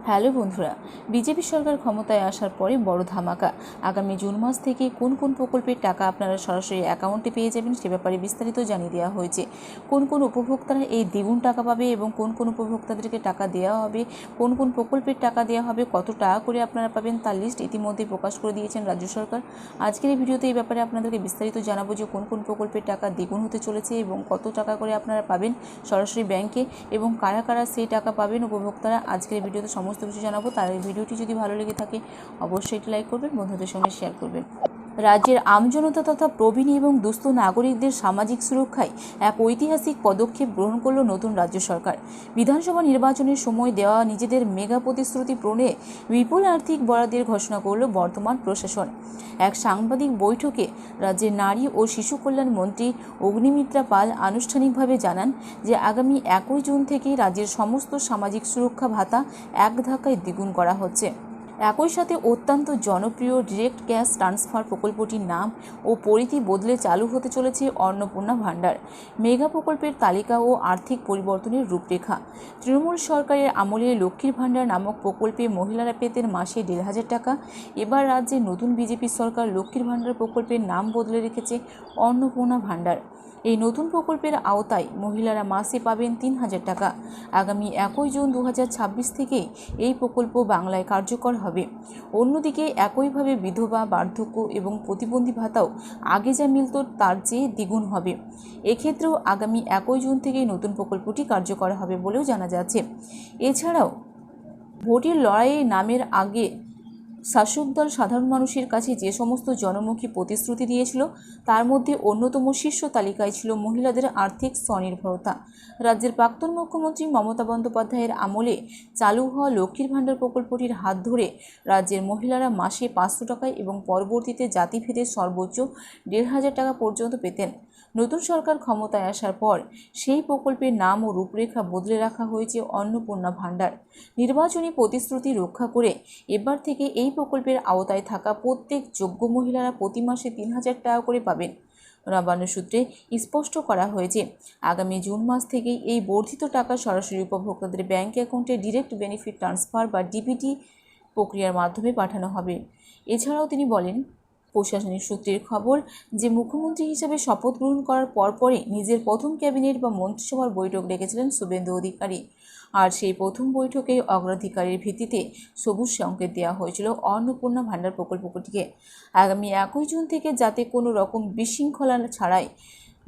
Hello বন্ধুরা, BJP সরকার ক্ষমতায় আসার পরে বড় ধামাকা। আগামী জুন মাস থেকে কোন কোন প্রকল্পের টাকা আপনারা সরাসরি অ্যাকাউন্টে পেয়ে যাবেন সে ব্যাপারে বিস্তারিত জানিয়ে দেওয়া হয়েছে। কোন কোন উপভোক্তারা এই দ্বিগুণ টাকা পাবে এবং কোন কোন উপভোক্তাদেরকে টাকা দেওয়া হবে, কোন কোন প্রকল্পের টাকা দেওয়া হবে, কত টাকা করে আপনারা পাবেন তার লিস্ট ইতিমধ্যে প্রকাশ করে দিয়েছেন রাজ্য সরকার। আজকের এই ভিডিওতে এই ব্যাপারে আপনাদেরকে বিস্তারিত জানাবো যে কোন কোন প্রকল্পের টাকা দ্বিগুণ হতে চলেছে এবং কত টাকা করে আপনারা পাবেন সরাসরি ব্যাংকে এবং কারা কারা সেই টাকা পাবেন উপভোক্তারা। আজকের ভিডিওতে সমস্ত কিছু জানাবো। তার এই ভিডিওটি যদি ভালো লেগে থাকে অবশ্যই একটি লাইক করবেন, বন্ধুদের সঙ্গে শেয়ার করবেন। রাজ্যের আমজনতা তথা প্রবীণ এবং দুস্থ নাগরিকদের সামাজিক সুরক্ষায় এক ঐতিহাসিক পদক্ষেপ গ্রহণ করল নতুন রাজ্য সরকার। বিধানসভা নির্বাচনের সময় দেওয়া নিজেদের মেগা প্রতিশ্রুতি পূরণে বিপুল আর্থিক বরাদ্দের ঘোষণা করল বর্তমান প্রশাসন। এক সাংবাদিক বৈঠকে রাজ্যের নারী ও শিশু কল্যাণ মন্ত্রী অগ্নিমিত্রা পাল আনুষ্ঠানিকভাবে জানান যে আগামী 1 জুন থেকে রাজ্যের সমস্ত সামাজিক সুরক্ষা ভাতা এক ধাক্কায় দ্বিগুণ করা হচ্ছে। একই সাথে অত্যন্ত জনপ্রিয় ডিরেক্ট ক্যাশ ট্রান্সফার প্রকল্পটির নাম ও পরিধি বদলে চালু হতে চলেছে অন্নপূর্ণা ভাণ্ডার। মেগা প্রকল্পের তালিকা ও আর্থিক পরিবর্তনের রূপরেখা। তৃণমূল সরকারের আমলে লক্ষ্মীর ভাণ্ডার নামক প্রকল্পে মহিলারা পেতেন মাসে 1,500 টাকা। এবার রাজ্যে নতুন বিজেপি সরকার লক্ষ্মীর ভাণ্ডার প্রকল্পের নাম বদলে রেখেছে অন্নপূর্ণা ভাণ্ডার। এই নতুন প্রকল্পের আওতায় মহিলারা মাসে পাবেন 3,000 টাকা। আগামী 1 জুন 2026 থেকে এই প্রকল্প বাংলায় কার্যকর হবে। অন্যদিকে একইভাবে বিধবা, বার্ধক্য এবং প্রতিবন্ধী ভাতাও আগে যা মিলত তার চেয়ে দ্বিগুণ হবে। এক্ষেত্রেও আগামী 1 জুন থেকেই নতুন প্রকল্পটি কার্যকর হবে বলেও জানা যাচ্ছে। এছাড়াও ভোটের লড়াইয়ে নামের আগে শাসক দল সাধারণ মানুষের কাছে যে সমস্ত জনমুখী প্রতিশ্রুতি দিয়েছিল তার মধ্যে অন্যতম শীর্ষ তালিকায় ছিল মহিলাদের আর্থিক স্বনির্ভরতা। রাজ্যের প্রাক্তন মুখ্যমন্ত্রী মমতা বন্দ্যোপাধ্যায়ের আমলে চালু হওয়া লক্ষ্মীর ভাণ্ডার প্রকল্পটির হাত ধরে রাজ্যের মহিলারা মাসে 500 টাকায় এবং পরবর্তীতে জাতিভেদে সর্বোচ্চ 1,500 টাকা পর্যন্ত পেতেন। নতুন সরকার ক্ষমতায় আসার পর সেই প্রকল্পের নাম ও রূপরেখা বদলে রাখা হয়েছে অন্নপূর্ণা ভাণ্ডার। নির্বাচনী প্রতিশ্রুতি রক্ষা করে এবার থেকে এই প্রকল্পের আওতায় থাকা প্রত্যেক যোগ্য মহিলারা প্রতি মাসে 3,000 টাকা করে পাবেন। নবান্ন সূত্রে স্পষ্ট করা হয়েছে আগামী জুন মাস থেকেই এই বর্ধিত টাকা সরাসরি উপভোক্তাদের ব্যাংক অ্যাকাউন্টে ডিরেক্ট বেনিফিট ট্রান্সফার বা ডিবিটি প্রক্রিয়ার মাধ্যমে পাঠানো হবে। এছাড়াও তিনি বলেন, প্রশাসনিক সূত্রের খবর যে মুখ্যমন্ত্রী হিসেবে শপথ গ্রহণ করার পরপরই নিজের প্রথম ক্যাবিনেট বা মন্ত্রিসভার বৈঠক ডেকেছিলেন শুভেন্দু অধিকারী। আর সেই প্রথম বৈঠকে অগ্রাধিকারের ভিত্তিতে সবুজ সংকেত দেওয়া হয়েছিল অন্নপূর্ণা ভাণ্ডার প্রকল্পটিকে। আগামী 1 জুন থেকে যাতে কোনো রকম বিশৃঙ্খলা ছাড়াই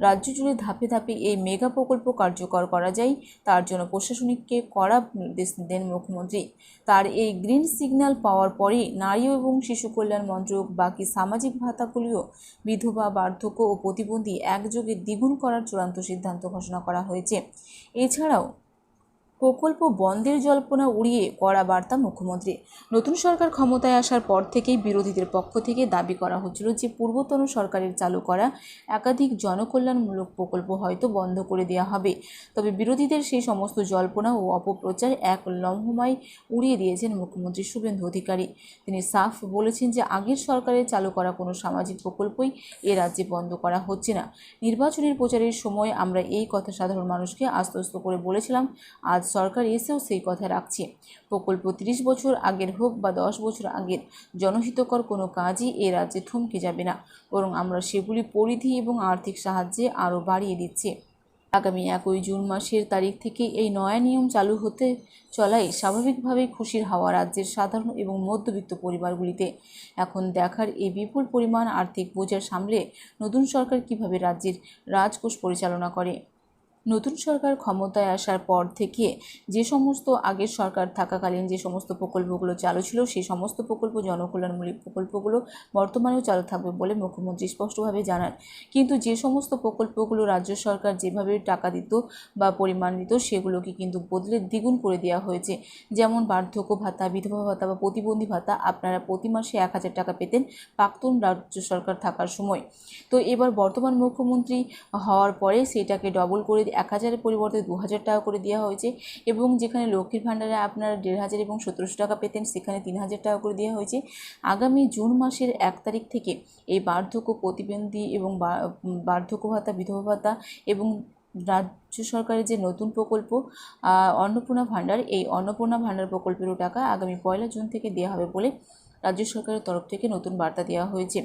রাজ্য জুড়ে ধাপে ধাপে এই মেগা প্রকল্প কার্যকর করা যায় তার জন্য প্রশাসনিককে কড়া নির্দেশ দেন মুখ্যমন্ত্রী। তার এই গ্রিন সিগন্যাল পাওয়ার পরেই নারী এবং শিশু কল্যাণ মন্ত্রক বাকি সামাজিক ভাতাগুলিও বিধবা, বার্ধক্য ও প্রতিবন্ধী একযোগে দ্বিগুণ করার চূড়ান্ত সিদ্ধান্ত ঘোষণা করা হয়েছে। এছাড়াও প্রকল্প বন্ধের জল্পনা উড়িয়ে কড়া বার্তা মুখ্যমন্ত্রী। নতুন সরকার ক্ষমতায় আসার পর থেকেই বিরোধীদের পক্ষ থেকে দাবি করা হচ্ছিল যে পূর্বতন সরকারের চালু করা একাধিক জনকল্যাণমূলক প্রকল্প হয়তো বন্ধ করে দেওয়া হবে। তবে বিরোধীদের সেই সমস্ত জল্পনা ও অপপ্রচার এক লম্হমায় উড়িয়ে দিয়েছেন মুখ্যমন্ত্রী শুভেন্দু অধিকারী। তিনি সাফ বলেছেন যে আগের সরকারের চালু করা কোনো সামাজিক প্রকল্পই এ রাজ্যে বন্ধ করা হচ্ছে না। নির্বাচনের প্রচারের সময় আমরা এই কথা সাধারণ মানুষকে আশ্বস্ত করে বলেছিলাম, আজ সরকার এসেও সেই কথা রাখছে। প্রকল্প 30 বছর আগের হোক বা 10 বছর আগের, জনহিতকর কোনো কাজই এ রাজ্যে থমকে যাবে না, বরং আমরা সেগুলি পরিধি এবং আর্থিক সাহায্যে আরও বাড়িয়ে দিচ্ছি। আগামী 1 জুন মাসের তারিখ থেকে এই নয়া নিয়ম চালু হতে চলায় স্বাভাবিকভাবেই খুশির হাওয়া রাজ্যের সাধারণ এবং মধ্যবিত্ত পরিবারগুলিতে। এখন দেখার এই বিপুল পরিমাণ আর্থিক বোঝা সামলে নতুন সরকার কিভাবে রাজ্যের রাজকোষ পরিচালনা করে। নতুন সরকার ক্ষমতায় আসার পর থেকে যে সমস্ত আগের সরকার থাকাকালীন যে সমস্ত প্রকল্পগুলো চালু ছিল সেই সমস্ত প্রকল্প, জনকল্যাণমূলক প্রকল্পগুলো বর্তমানেও চালু থাকবে বলে মুখ্যমন্ত্রী স্পষ্টভাবে জানান। কিন্তু যে সমস্ত প্রকল্পগুলো রাজ্য সরকার যেভাবে টাকা দিত বা পরিমাণ দিত সেগুলোকে কিন্তু বদলে দ্বিগুণ করে দেওয়া হয়েছে। যেমন বার্ধক্য ভাতা, বিধবা ভাতা বা প্রতিবন্ধী ভাতা আপনারা প্রতি মাসে 1,000 টাকা পেতেন প্রাক্তন রাজ্য সরকার থাকার সময়। তো এবার বর্তমান মুখ্যমন্ত্রী হওয়ার পরে সেটাকে ডবল করে 1,000-এর পরিবর্তে 2,000 টাকা করে দেওয়া হয়েছে এবং যেখানে লক্ষ্মীর ভাণ্ডারে আপনারা 1,500 এবং 1,700 টাকা পেতেন সেখানে 3,000 টাকা করে দেওয়া হয়েছে। আগামী জুন মাসের 1 তারিখ থেকে এই বার্ধক্য, প্রতিবন্ধী এবং বার্ধক্য ভাতা, বিধবা ভাতা এবং রাজ্য সরকারের যে নতুন প্রকল্প অন্নপূর্ণা ভাণ্ডার, এই অন্নপূর্ণা ভাণ্ডার প্রকল্পেরও টাকা আগামী 1 জুন থেকে দেওয়া হবে বলে রাজ্য সরকারের তরফ থেকে নতুন বার্তা দেওয়া হয়েছে।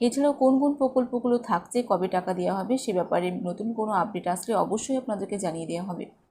এছাড়াও কোন কোন প্রকল্পগুলো থাকছে, কবে টাকা দেওয়া হবে সে ব্যাপারে নতুন কোনো আপডেট আসলে অবশ্যই আপনাদেরকে জানিয়ে দেওয়া হবে।